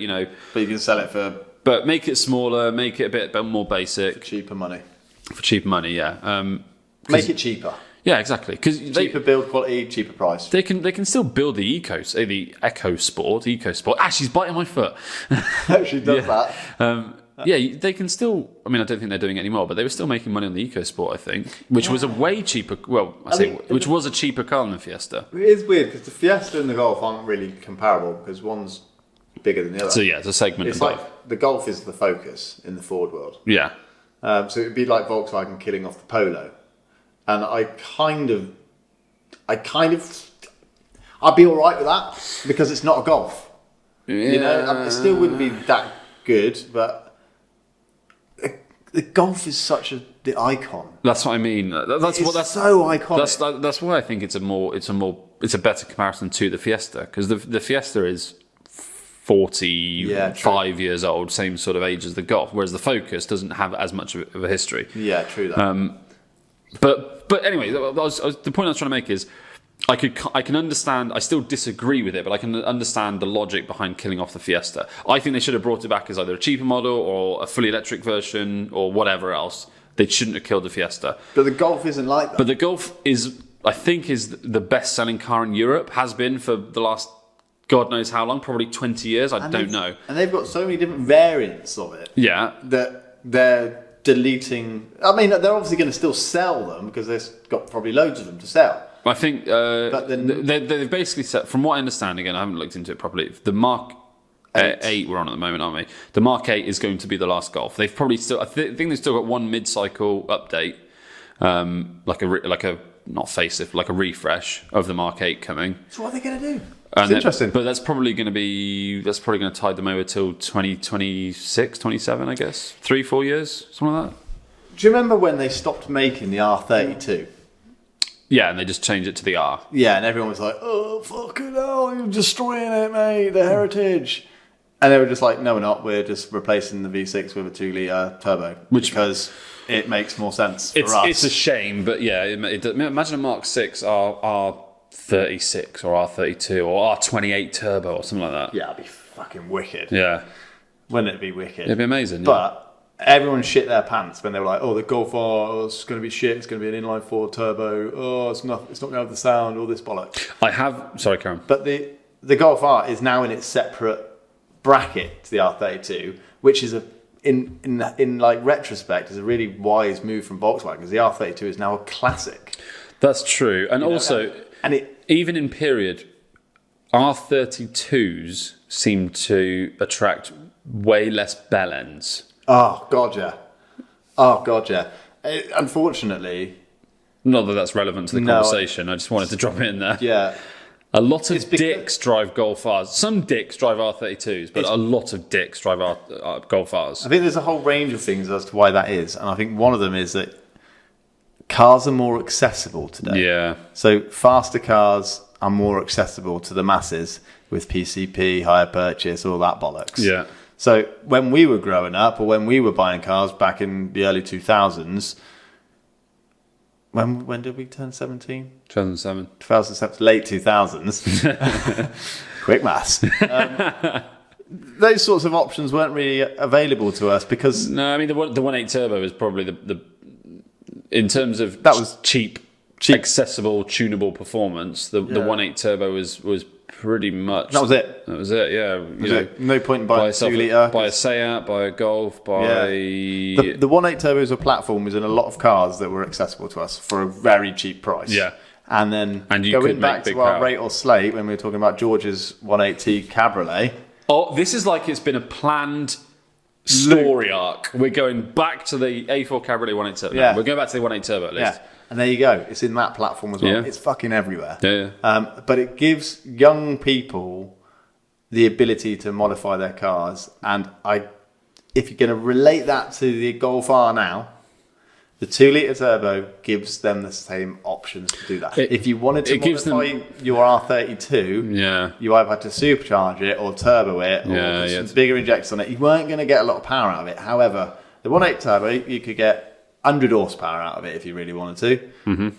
But you can sell it for. But make it smaller, make it a bit more basic, cheaper money. For cheaper money, yeah. Make it cheaper. Yeah, exactly. Because Cheaper build quality, cheaper price. they can still build the EcoSport. Ah, she's biting my foot. Actually does that. They can still. I mean, I don't think they're doing it anymore, but they were still making money on the EcoSport, I think, which was a way cheaper. Well, which was a cheaper car than the Fiesta. It is weird because the Fiesta and the Golf aren't really comparable because one's bigger than the other. So yeah, it's a segment. It's of like both. the Golf is the Focus in the Ford world. Yeah. So it'd be like Volkswagen killing off the Polo, and I'd be all right with that because it's not a Golf. Yeah. You know, it still wouldn't be that good, but the Golf is the icon. That's what I mean. That's so iconic. That's why I think it's a better comparison to the Fiesta, because the Fiesta is 45 years old, same sort of age as the Golf, whereas the Focus doesn't have as much of a history. Yeah, true that. But anyway, the point I was trying to make is I can understand. I still disagree with it, but I can understand the logic behind killing off the Fiesta. I think they should have brought it back as either a cheaper model or a fully electric version or whatever else. They shouldn't have killed the Fiesta. But the Golf isn't like that. But the Golf is the best-selling car in Europe. Has been for the last God knows how long, probably 20 years. I don't know. And they've got so many different variants of it. Yeah. That they're deleting. I mean, they're obviously going to still sell them because they've got probably loads of them to sell. I think they've basically said, from what I understand, again, I haven't looked into it properly, the Mark 8 we're on at the moment, aren't we? The Mark 8 is going to be the last Golf. They've probably still, I think they've still got one mid-cycle update, like a not facelift, like a refresh of the Mark 8 coming. So what are they going to do? It's interesting. But that's probably going to tide them over till 2026, 27, I guess. 3-4 years, something like that. Do you remember when they stopped making the R32? Yeah, and they just changed it to the R. Yeah, and everyone was like, "Oh, fucking hell, you're destroying it, mate, the heritage." And they were just like, "No, we're not. We're just replacing the V6 with a 2-litre turbo, because it makes more sense for us." It's a shame, but yeah, imagine a Mark 6 R36 or R32 or R28 turbo or something like that. Yeah, it'd be fucking wicked. Yeah. Wouldn't it be wicked? It'd be amazing. But everyone shit their pants when they were like, "Oh, the Golf R, it's going to be shit. It's going to be an inline-4 turbo. Oh, it's not going to have the sound. All this bollocks." Sorry, Karen. But the Golf R is now in its separate bracket to the R32, which is in like retrospect is a really wise move from Volkswagen, because the R32 is now a classic. That's true, and also, even in period, R32s seem to attract way less bell ends. Oh god, yeah. Unfortunately, not that that's relevant to the conversation. I just wanted to drop it in there. Yeah. A lot of dicks drive Golf Rs. Some dicks drive R32s, but a lot of dicks drive Golf Rs. I think there's a whole range of things as to why that is, and I think one of them is that cars are more accessible today. Yeah. So faster cars are more accessible to the masses with PCP, hire purchase, all that bollocks. Yeah. So when we were growing up, or when we were buying cars back in the early 2000s, when did we turn 17? 2007. 2007, late 2000s. Quick maths. Those sorts of options weren't really available to us because... No, I mean, the 1.8 turbo is probably the in terms of that was cheap, accessible, tunable performance. The 1.8 turbo was pretty much... That was it. That was it, yeah. No point in buying a 2-litre. Buy a Seat, buy a Golf, buy... Yeah. The 1.8 turbo as a platform was in a lot of cars that were accessible to us for a very cheap price. Yeah. And then you going back to our Rate or Slate, when we were talking about George's 1.8T Cabriolet... Oh, this is like it's been a planned story arc. We're going back to the A4 Cabriolet 1.8 turbo. Yeah. We're going back to the 1.8 turbo at least. Yeah. And there you go. It's in that platform as well. Yeah. It's fucking everywhere. Yeah. But it gives young people the ability to modify their cars. And if you're going to relate that to the Golf R now, the 2-litre turbo gives them the same options to do that. If you wanted to modify your R32, you either had to supercharge it or turbo it or put some bigger injectors on it. You weren't going to get a lot of power out of it. However, the 1.8 turbo, you could get 100 horsepower out of it if you really wanted to. Mm-hmm.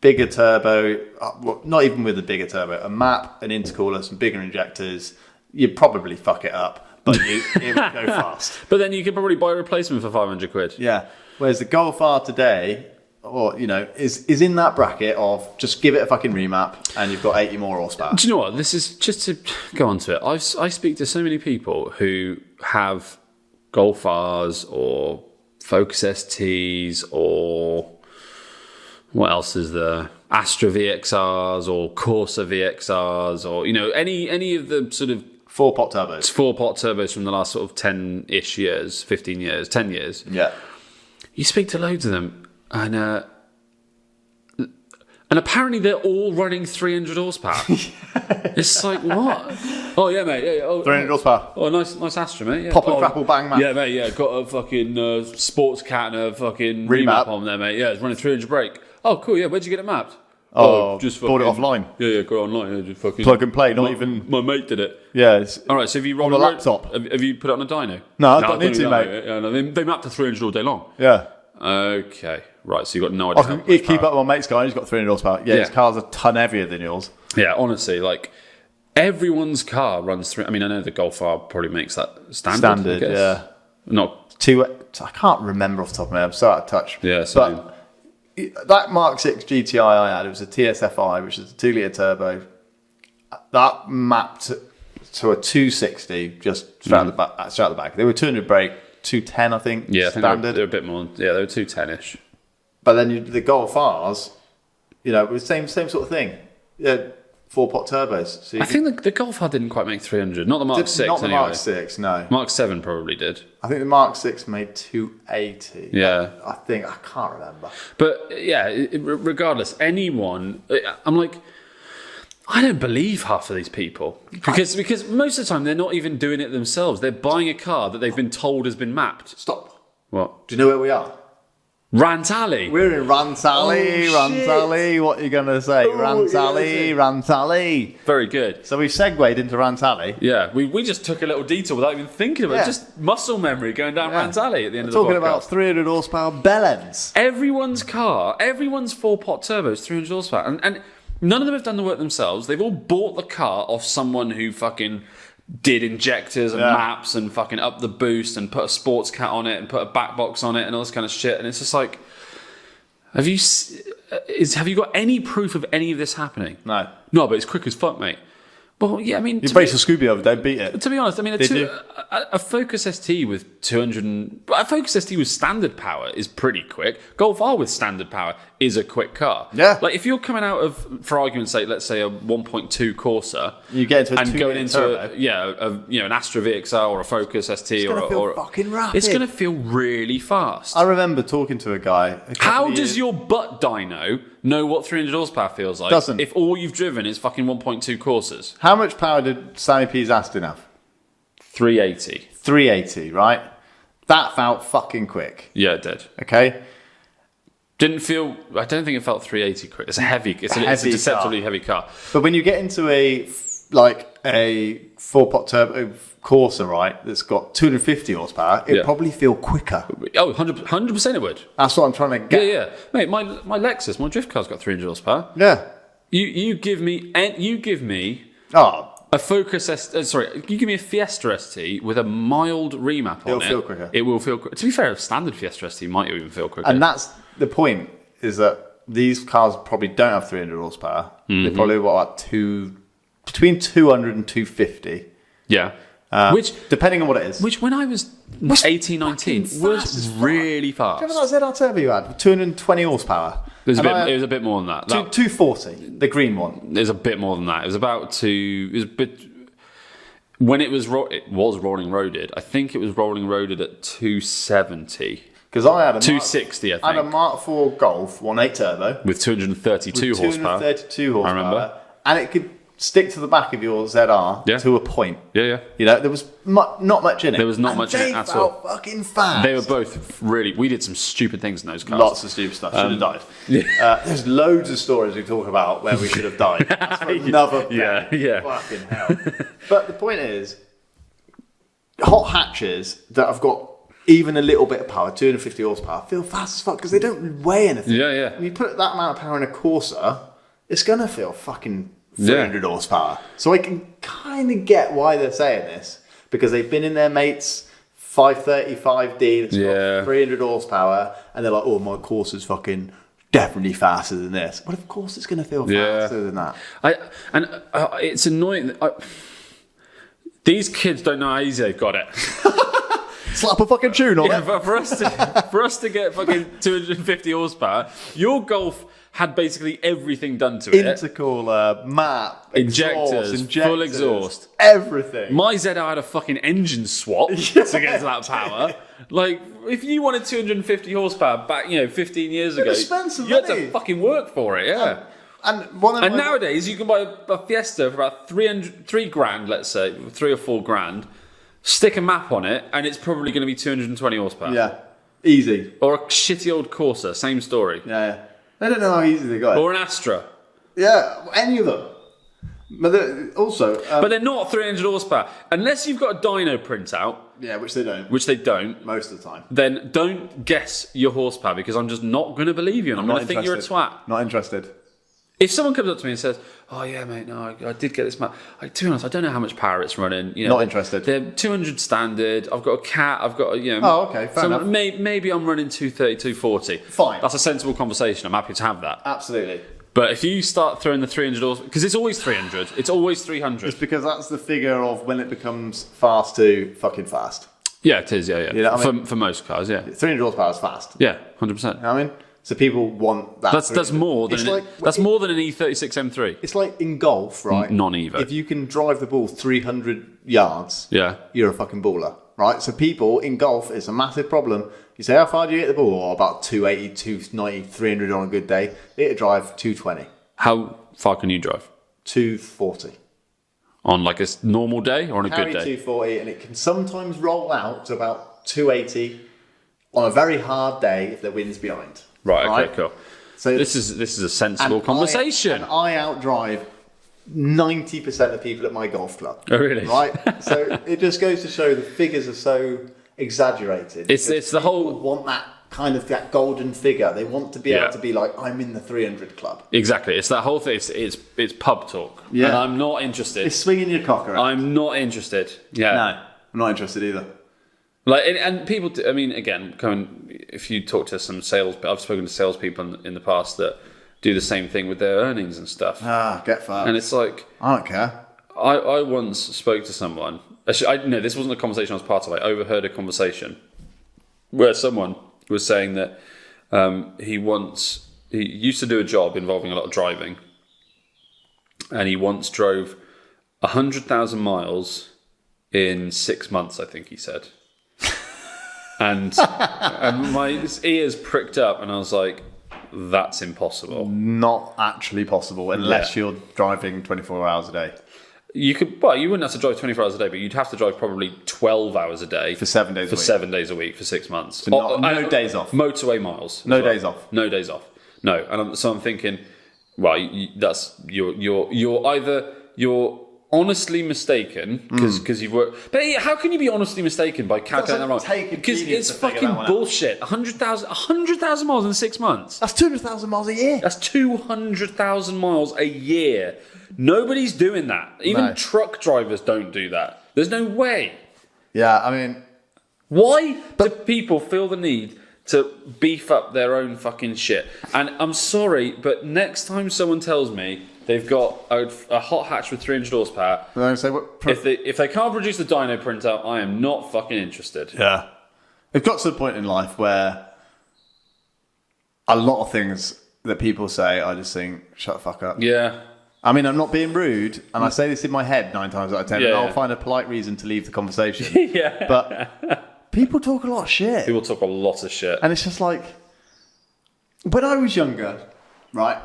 Bigger turbo, not even with a bigger turbo, a map, an intercooler, some bigger injectors, you'd probably fuck it up, but it would go fast. But then you could probably buy a replacement for 500 quid. Yeah. Whereas the Golf R today, or is in that bracket of just give it a fucking remap and you've got 80 more horsepower. Do you know what? This is just to go on to it. I speak to so many people who have Golf Rs or Focus STs or what else is there? Astra VXRs or Corsa VXRs or any of the sort of 4-pot turbos. 4-pot turbos from the last sort of 10-ish years, 15 years, 10 years. Yeah. You speak to loads of them and apparently they're all running 300 horsepower. It's like, what? Oh, yeah, mate. Yeah, 300 horsepower. Oh, nice Astra, mate. Yeah. Pop and crapple bang, man. Yeah, mate, yeah. Got a fucking sports cat and a fucking remap on there, mate. Yeah, it's running 300 brake. Oh, cool, yeah. Where'd you get it mapped? Just bought it offline. Yeah, got it online. Yeah, just fucking plug and play, my mate did it. Yeah. All right, so have you rolled on the laptop? Have you put it on a dyno? No, I don't need to, mate. Yeah, no, they mapped to 300 all day long. Yeah. Okay, right. So you've got no idea. I can keep up with my mate's car. He's got 300 horsepower. Yeah, his car's a ton heavier than yours. Yeah, honestly, like everyone's car runs through. I mean, I know the Golf R probably makes that standard. Yeah. Not two. I can't remember off the top of my head. I'm so out of touch. Yeah, so but that Mark 6 GTI I had, it was a TSFI, which is a 2-litre turbo. That mapped to a 260 just straight out the back. They were 200 brake. 210, I think. Yeah, standard. They're a bit more. Yeah, they were 210-ish. But then the Golf Rs, it was same sort of thing. Yeah, 4-pot turbos. So I think the Golf R didn't quite make 300. Not the Mark 6. Not the anyway. Mark 6, no. Mark 7 probably did. I think the Mark 6 made 280. Yeah. I can't remember. But yeah, regardless, anyone, I'm like, I don't believe half of these people because most of the time they're not even doing it themselves. They're buying a car that they've been told has been mapped. Stop. What? Do you know where we are? Rant Alley. We're in Rant Alley. Oh, Rant Alley. What are you going to say? Rant Alley. Rant Alley. Very good. So we've segued into Rant Alley. Yeah, we just took a little detour without even thinking about it. Just muscle memory going down Rant Alley at the end of the podcast. Talking about 300 horsepower bell ends. Everyone's 4-pot turbo is 300 horsepower. And none of them have done the work themselves. They've all bought the car off someone who fucking did injectors and maps and fucking up the boost and put a sports cat on it and put a back box on it and all this kind of shit. And it's just like, have you got any proof of any of this happening? No. No, but it's quick as fuck, mate. Well, yeah, I mean... You raced a Scooby the other day, beat it. To be honest, I mean, a Focus ST with 200... A Focus ST with standard power is pretty quick. Golf R with standard power is a quick car. Yeah. Like, if you're coming out of, for argument's sake, let's say a 1.2 Corsa... You get into a and going into an Astra VXR or a Focus ST it's gonna feel fucking rapid. It's going to feel really fast. I remember talking to a guy... How does your butt dyno know what 300 horsepower feels like Doesn't. if all you've driven is fucking 1.2 Corsas? How much power did Sammy P's Aston have? 380. 380, right? That felt fucking quick. Yeah, it did. Okay? I don't think it felt 380 quick. It's a deceptively heavy car. But when you get into a 4-pot turbo Corsa, right, that's got 250 horsepower, it'd probably feel quicker. Oh, 100% it would. That's what I'm trying to get. Yeah. Mate, my Lexus, my drift car's got 300 horsepower. Yeah. You give me a Focus you give me a Fiesta ST with a mild remap on it. It'll feel quicker. It will feel quicker. To be fair, a standard Fiesta ST might even feel quicker. And that's the point, is that these cars probably don't have 300 horsepower. Mm-hmm. They probably got between 200 and 250. Yeah. Which, depending on what it is. Which, when I was 18, 19, was really fast. Do you remember that ZR Turbo you had? 220 horsepower. It was a bit more than that. 240, the green one. It was a bit more than that. It was when it was rolling roaded. I think it was rolling roaded at 270. Because I had a 260, I think. I had a Mark 4 Golf 1.8 turbo with 232 horsepower. 232 horsepower. I remember. And it could stick to the back of your ZR to a point. Yeah. There was not much in it. There was not much in it at all. They felt fucking fast. They were both really... We did some stupid things in those cars. Lots of stupid stuff. Should have died. Yeah. There's loads of stories we talk about where we should have died. That's for another yeah. Fucking hell. But the point is, hot hatches that have got even a little bit of power, 250 horsepower, feel fast as fuck because they don't weigh anything. Yeah. When you put that amount of power in a Corsa, it's going to feel fucking 300 horsepower. So I can kind of get why they're saying this, because they've been in their mates' 535D that's Yeah. got 300 horsepower, and they're like, oh, my Corsa's fucking definitely faster than this. But of course it's going to feel faster than that. It's annoying. These kids don't know how easy they've got it. Slap a fucking tune on it. But for us to get fucking 250 horsepower, your Golf had basically everything done to it. Intercooler, map, Injectors, full exhaust. Everything. My ZR had a fucking engine swap to get to that power. Like, if you wanted 250 horsepower back, 15 years ago, expensive, you had to money. fucking work for it, yeah. And Nowadays, you can buy a Fiesta for about $3 grand, let's say, $3 or $4 grand, stick a map on it, and it's probably going to be 220 horsepower. Yeah, easy. Or a shitty old Corsa, same story. Yeah. They don't know how easy they got it. Or an Astra. Yeah, any of them. But also... But they're not 300 horsepower. Unless you've got a dyno printout, yeah, which they don't. which they don't, Most of the time. then don't guess your horsepower, because I'm just not going to believe you, and I'm going to think you're a twat. Not interested. If someone comes up to me and says, "Oh yeah, mate, no, I did get this map," to be honest, I don't know how much power it's running. Not interested. They're 200 standard. I've got a cat. I've got Oh, okay, fair enough. Maybe I'm running 230, 240. Fine. That's a sensible conversation. I'm happy to have that. Absolutely. But if you start throwing the 300 horsepower, because it's always 300, it's always 300. It's because that's the figure of when it becomes fast to fucking fast. Yeah, it is. Yeah. You know what I mean? For most cars, yeah. 300 horsepower is fast. Yeah, 100%. You know what I mean? So people want that. That's more than more than an E36 M3. It's like in golf, right? Non-Evo. If you can drive the ball 300 yards, Yeah. you're a fucking baller, right? So people in golf, it's a massive problem. You say, how far do you hit the ball? Oh, about 280, 290, 300 on a good day. It'll drive 220, How far can you drive? 240. On like a normal day or on a Carry good day? 240, and it can sometimes roll out to about 280 on a very hard day if the wind's behind. Right, okay, cool. So This is a sensible conversation. I outdrive 90% of people at my golf club. Oh, really? Right? So it just goes to show the figures are so exaggerated. It's the People whole... want that golden figure. They want to be able to be like, I'm in the 300 club. Exactly. It's that whole thing. It's pub talk. Yeah. And I'm not interested. It's swinging your cock around. I'm not interested. Yeah. No, I'm not interested either. Like, and people, I mean, again, if you talk to some I've spoken to salespeople in the past that do the same thing with their earnings and stuff. Get fucked. And it's like... I don't care. I once spoke to someone. No, this wasn't a conversation I was part of. I overheard a conversation where someone was saying that he used to do a job involving a lot of driving, and he once drove 100,000 miles in 6 months, I think he said. And my ears pricked up, and I was like, that's impossible. Not actually possible unless you're driving 24 hours a day. You wouldn't have to drive 24 hours a day, but you'd have to drive probably 12 hours a day. For 7 days a week. 7 days a week for 6 months. So no days off. Motorway miles. No days off. No days off. No. And so I'm thinking, well, you're honestly mistaken because you've worked. But how can you be honestly mistaken by calculating that wrong? Because it's fucking bullshit. 100,000 miles in 6 months. That's 200,000 miles a year. That's 200,000 miles a year. Nobody's doing that. Even truck drivers don't do that. There's no way. Yeah, I mean... Why do people feel the need to beef up their own fucking shit? And I'm sorry, but next time someone tells me they've got a hot hatch with 300 horsepower, if they can't produce the dyno printout, I am not fucking interested. Yeah. It got to the point in life where a lot of things that people say, I just think, shut the fuck up. Yeah. I mean, I'm not being rude, and I say this in my head 9 times out of 10, and I'll find a polite reason to leave the conversation. Yeah. But people talk a lot of shit. People talk a lot of shit. And it's just like, when I was younger, right,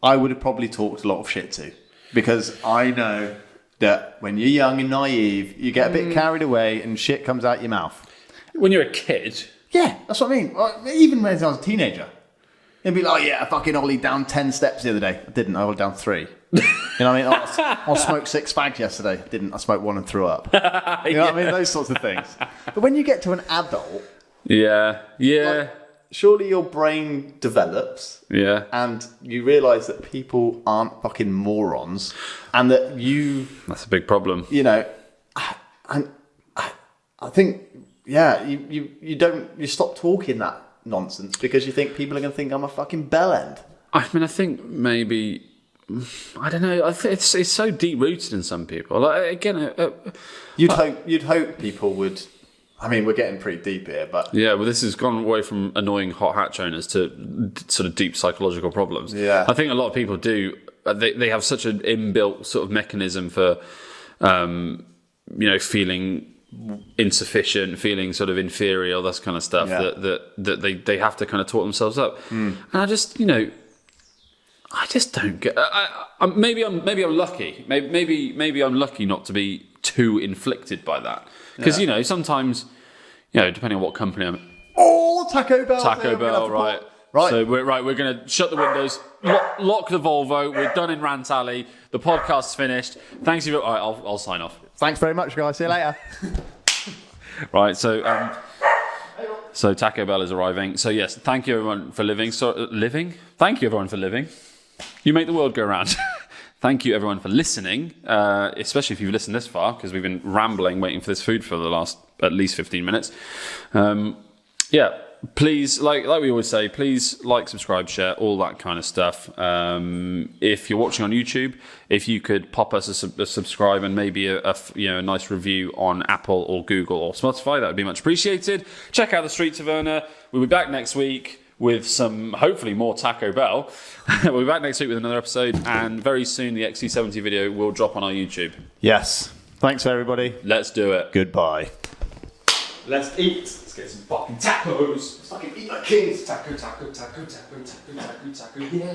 I would have probably talked a lot of shit too. Because I know that when you're young and naive, you get a bit carried away and shit comes out your mouth. When you're a kid. Yeah, that's what I mean. Even when I was a teenager. They'd be like, oh, yeah, I fucking ollied down 10 steps the other day. I didn't. I ollied down 3. You know what I mean? I smoked 6 fags yesterday. I didn't. I smoked 1 and threw up. You know what I mean? Those sorts of things. But when you get to an adult... Yeah. Like, surely your brain develops. Yeah. And you realise that people aren't fucking morons. And that you... That's a big problem. You know, and I think you stop talking that nonsense because you think people are going to think I'm a fucking bellend. I mean, I think maybe, I don't know. I think it's so deep rooted in some people. Like, again, you'd hope people would. I mean, we're getting pretty deep here, but yeah. Well, this has gone away from annoying hot hatch owners to sort of deep psychological problems. Yeah, I think a lot of people do. They have such an inbuilt sort of mechanism for, feeling insufficient, feeling sort of inferior, all this kind of stuff that they have to kind of talk themselves up. And I just don't get. Maybe I'm lucky. Maybe I'm lucky not to be too inflicted by that. Because sometimes, depending on what company I'm. Oh, Taco Bell! Right. So we're going to shut the windows, lock the Volvo. We're done in Rant Alley. The podcast's finished. Thanks you. All right, I'll sign off. Thanks very much, guys. See you later. Right. So Taco Bell is arriving. So yes, thank you everyone for living. Thank you everyone for living. You make the world go round. Thank you everyone for listening, especially if you've listened this far, because we've been rambling, waiting for this food for the last at least 15 minutes. Please, like we always say, please like, subscribe, share, all that kind of stuff. If you're watching on YouTube, if you could pop us a subscribe and maybe a nice review on Apple or Google or Spotify, that would be much appreciated. Check out the Street Taverna. We'll be back next week with some, hopefully, more Taco Bell. We'll be back next week with another episode, and very soon the XC70 video will drop on our YouTube. Yes. Thanks, everybody. Let's do it. Goodbye. Let's eat. Let's get some fucking tacos. Let's fucking eat like kings. Taco, yeah.